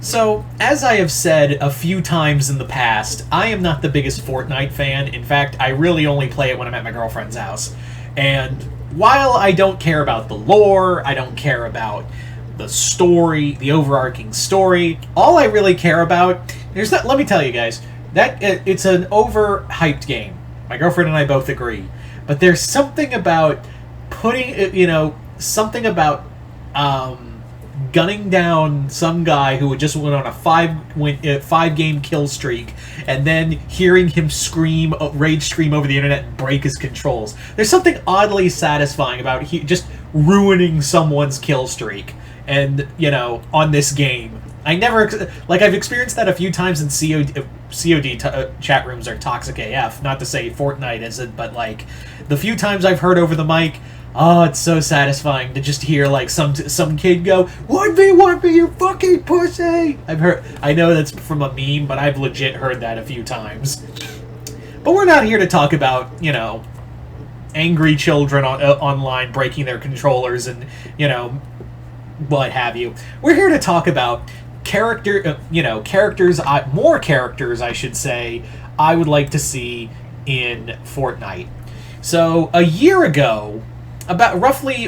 So, as I have said a few times in the past, I am not the biggest Fortnite fan. In fact, I really only play it when I'm at my girlfriend's house. And while I don't care about the lore, I don't care about the story, the overarching story, all I really care about, let me tell you guys, it's an overhyped game. My girlfriend and I both agree. But there's something about something about gunning down some guy who just went on a five game kill streak, and then hearing him rage scream over the internet and break his controls. There's something oddly satisfying about just ruining someone's kill streak, and on this game. I've experienced that a few times in COD chat rooms are toxic AF. Not to say Fortnite isn't, but the few times I've heard over the mic, oh, it's so satisfying to just hear some kid go, 1v1 you fucking pussy! I know that's from a meme, but I've legit heard that a few times. But we're not here to talk about, angry children online breaking their controllers and, what have you. We're here to talk about more characters, I should say, I would like to see in Fortnite. So,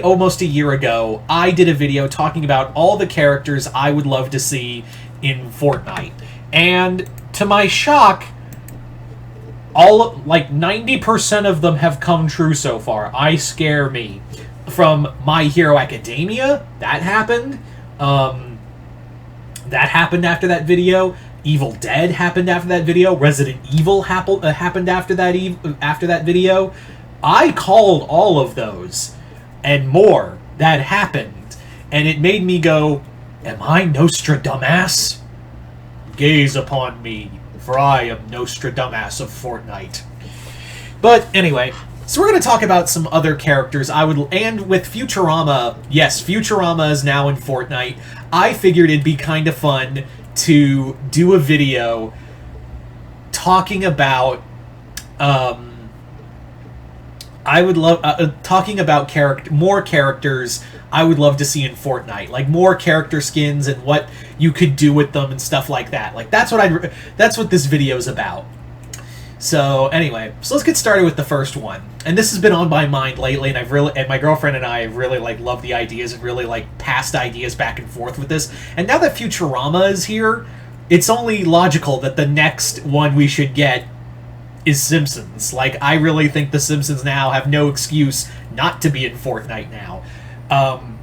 almost a year ago, I did a video talking about all the characters I would love to see in Fortnite. And to my shock, 90% of them have come true so far. I scare me. From My Hero Academia, that happened. That happened after that video. Evil Dead happened after that video. Resident Evil happened after that video. I called all of those and more that happened, and it made me go, am I Nostradamus? Gaze upon me, for I am Nostradamus of Fortnite. But anyway, so we're going to talk about some other characters and with Futurama, yes, Futurama is now in Fortnite. I figured it'd be kind of fun to do a video talking about more characters I would love to see in Fortnite, like more character skins and what you could do with them and stuff like that. That's what this video is about. So anyway, let's get started with the first one. And this has been on my mind lately, and my girlfriend and I have really loved the ideas and really passed ideas back and forth with this. And now that Futurama is here, it's only logical that the next one we should get is Simpsons. I really think the Simpsons now have no excuse not to be in Fortnite now.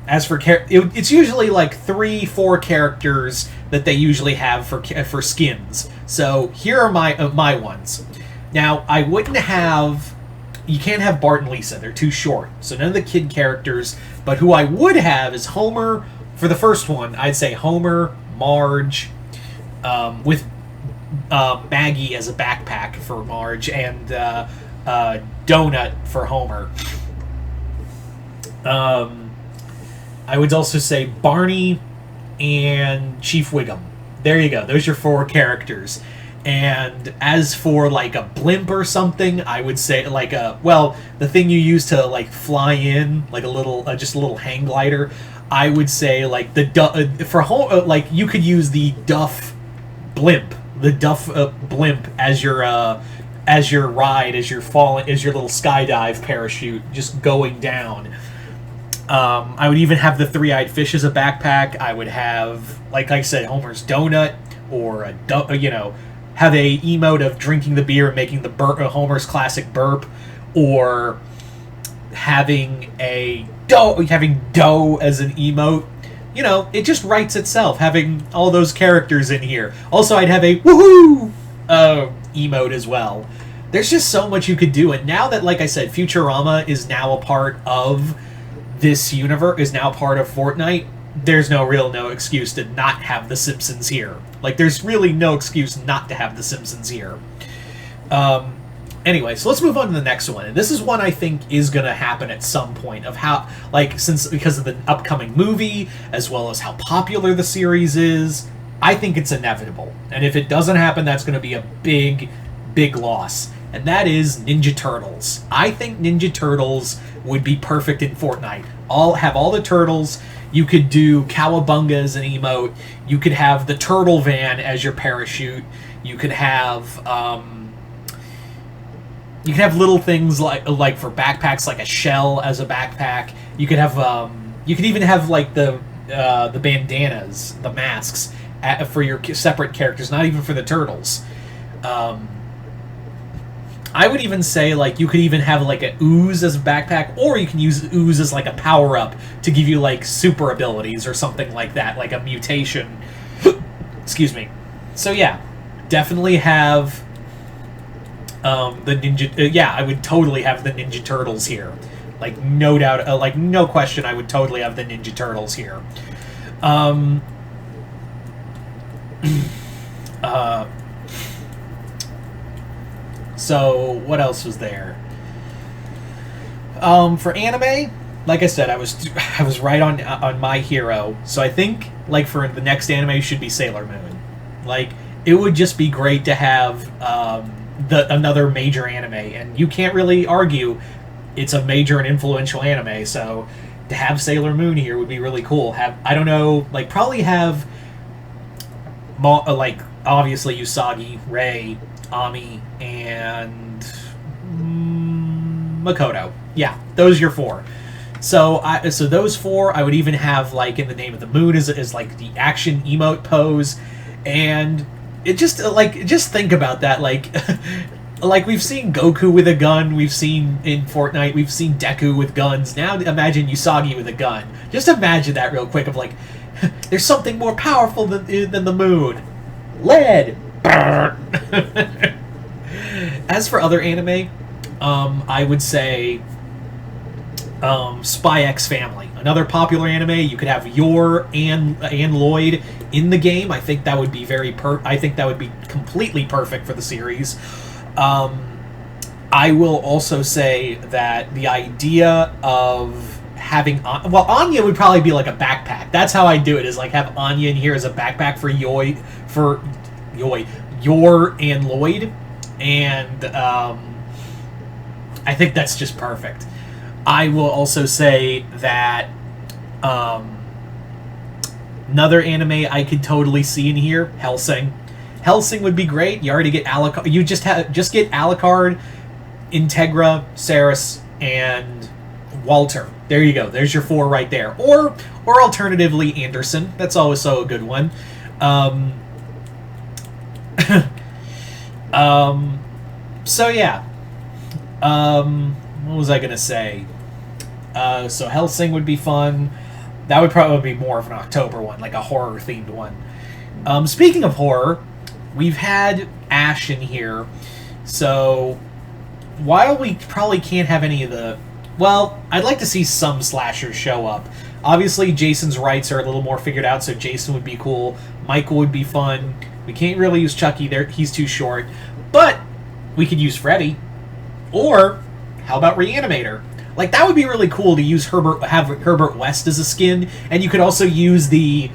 As for it's usually 3-4 characters that they usually have for skins. So here are my ones. Now, you can't have Bart and Lisa. They're too short. So none of the kid characters. But who I would have is Homer. For the first one, I'd say Homer, Marge, with Maggie as a backpack for Marge, and Donut for Homer. I would also say Barney and Chief Wiggum. There you go. Those are 4 characters. And as for a blimp or something, I would say the thing you use to fly in, just a little hang glider. I would say you could use the Duff blimp, blimp as your ride, as your little skydive parachute just going down. I would even have the 3-eyed fish as a backpack. I would have, like I said, Homer's donut, or have a emote of drinking the beer and making the Homer's classic burp, or having dough as an emote. It just writes itself, having all those characters in here. Also, I'd have a woohoo emote as well. There's just so much you could do, and now that, like I said, Futurama is now a part of this universe, is now part of Fortnite, there's no excuse to not have the Simpsons here. There's really no excuse not to have the Simpsons here. Anyway, so let's move on to the next one. And this is one I think is going to happen at some point, of how, because of the upcoming movie, as well as how popular the series is, I think it's inevitable. And if it doesn't happen, that's going to be a big, big loss. And that is Ninja Turtles. I think Ninja Turtles would be perfect in Fortnite. Have all the turtles You could do Cowabunga as an emote. You could have the turtle van as your parachute. You could have little things like for backpacks, like a shell as a backpack. You could have you could even have like the bandanas, the masks for your separate characters, not even for the turtles. I would even say like you could even have like a ooze as a backpack, or you can use ooze as like a power up to give you like super abilities or something like that, like a mutation. Excuse me. So yeah, definitely have the ninja. Yeah, I would totally have the Ninja Turtles here. Like no doubt, like no question, I would totally have the Ninja Turtles here. So what else was there? For anime, like I said, I was right on My Hero. So I think like for the next anime should be Sailor Moon. Like it would just be great to have another major anime, and you can't really argue it's a major and influential anime. So to have Sailor Moon here would be really cool. I don't know, like probably have like obviously Usagi, Rei, Ami, and Makoto. Yeah, those are your four. So those four, I would even have like in the Name of the Moon is like the action emote pose, and it just just think about that, like like we've seen Goku with a gun, we've seen in Fortnite, we've seen Deku with guns. Now imagine Usagi with a gun. Just imagine that real quick of like, there's something more powerful than the moon. Lead. As for other anime, I would say Spy X Family, another popular anime. You could have Yor and Lloyd in the game. I think that would be I think that would be completely perfect for the series. I will also say that the idea of having Anya would probably be like a backpack. That's how I do it. Is like have Anya in here as a backpack for Yor and Lloyd, and I think that's just perfect. I will also say that another anime I could totally see in here, Hellsing. Hellsing would be great. You already get Alucard. You just get Alucard, Integra, Saris, and Walter. There you go. There's your four right there. Or alternatively, Anderson. That's also a good one. So yeah. What was I gonna say? So Hellsing would be fun. That would probably be more of an October one, like a horror themed one. Speaking of horror, we've had Ash in here. So while we probably can't have any of the... Well, I'd like to see some slashers show up. Obviously, Jason's rights are a little more figured out, so Jason would be cool. Michael would be fun. We can't really use Chucky there. He's too short. But we could use Freddy. Or, how about Reanimator? Like, that would be really cool to use have Herbert West as a skin, and you could also use the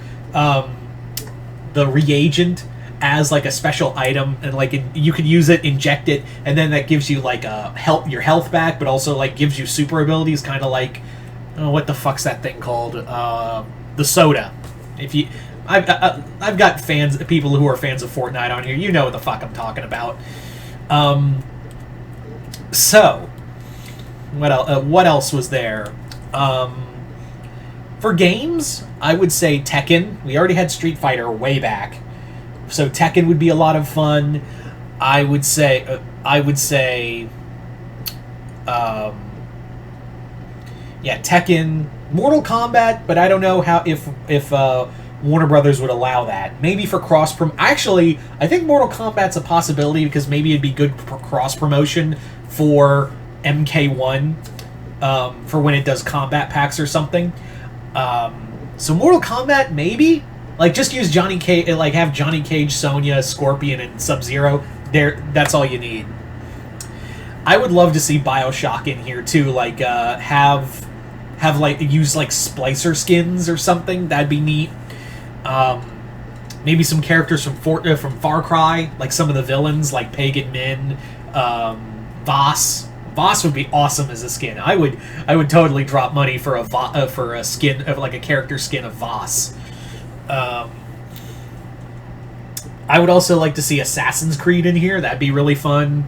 reagent as like a special item, and like you could use it, inject it, and then that gives you like your health back, but also like gives you super abilities, kind of like what the fuck's that thing called? The soda. If you, I've got people who are fans of Fortnite on here. You know what the fuck I'm talking about. So, what else was there? For games, I would say Tekken. We already had Street Fighter way back, so Tekken would be a lot of fun. I would say, yeah, Tekken, Mortal Kombat, but I don't know how if Warner Brothers would allow that. Maybe for actually, I think Mortal Kombat's a possibility because maybe it'd be good cross promotion for MK1 for when it does combat packs or something. So Mortal Kombat, maybe? Like, just use Johnny Cage, like, have Johnny Cage, Sonya, Scorpion, and Sub-Zero. That's all you need. I would love to see BioShock in here, too. Like, use, like, Splicer skins or something. That'd be neat. Maybe some characters from Far Cry, like some of the villains, like Pagan Min, Voss. Voss would be awesome as a skin. I would totally drop money for a skin of like a character skin of Voss. I would also like to see Assassin's Creed in here. That'd be really fun.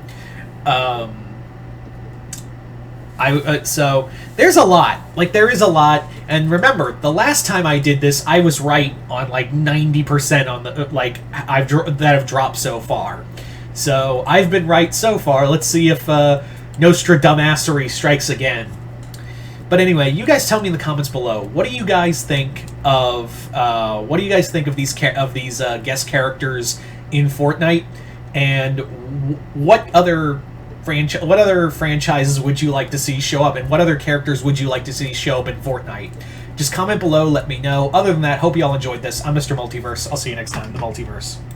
So there's a lot. Like, there is a lot. And remember, the last time I did this, I was right on like 90% on the that have dropped so far. So I've been right so far. Let's see if Nostradamassery strikes again. But anyway, you guys tell me in the comments below. What do you guys think of these guest characters in Fortnite? And what other franchises would you like to see show up, and what other characters would you like to see show up in Fortnite? Just comment below, let me know. Other than that, hope you all enjoyed this. I'm Mr. Multiverse. I'll see you next time in the Multiverse.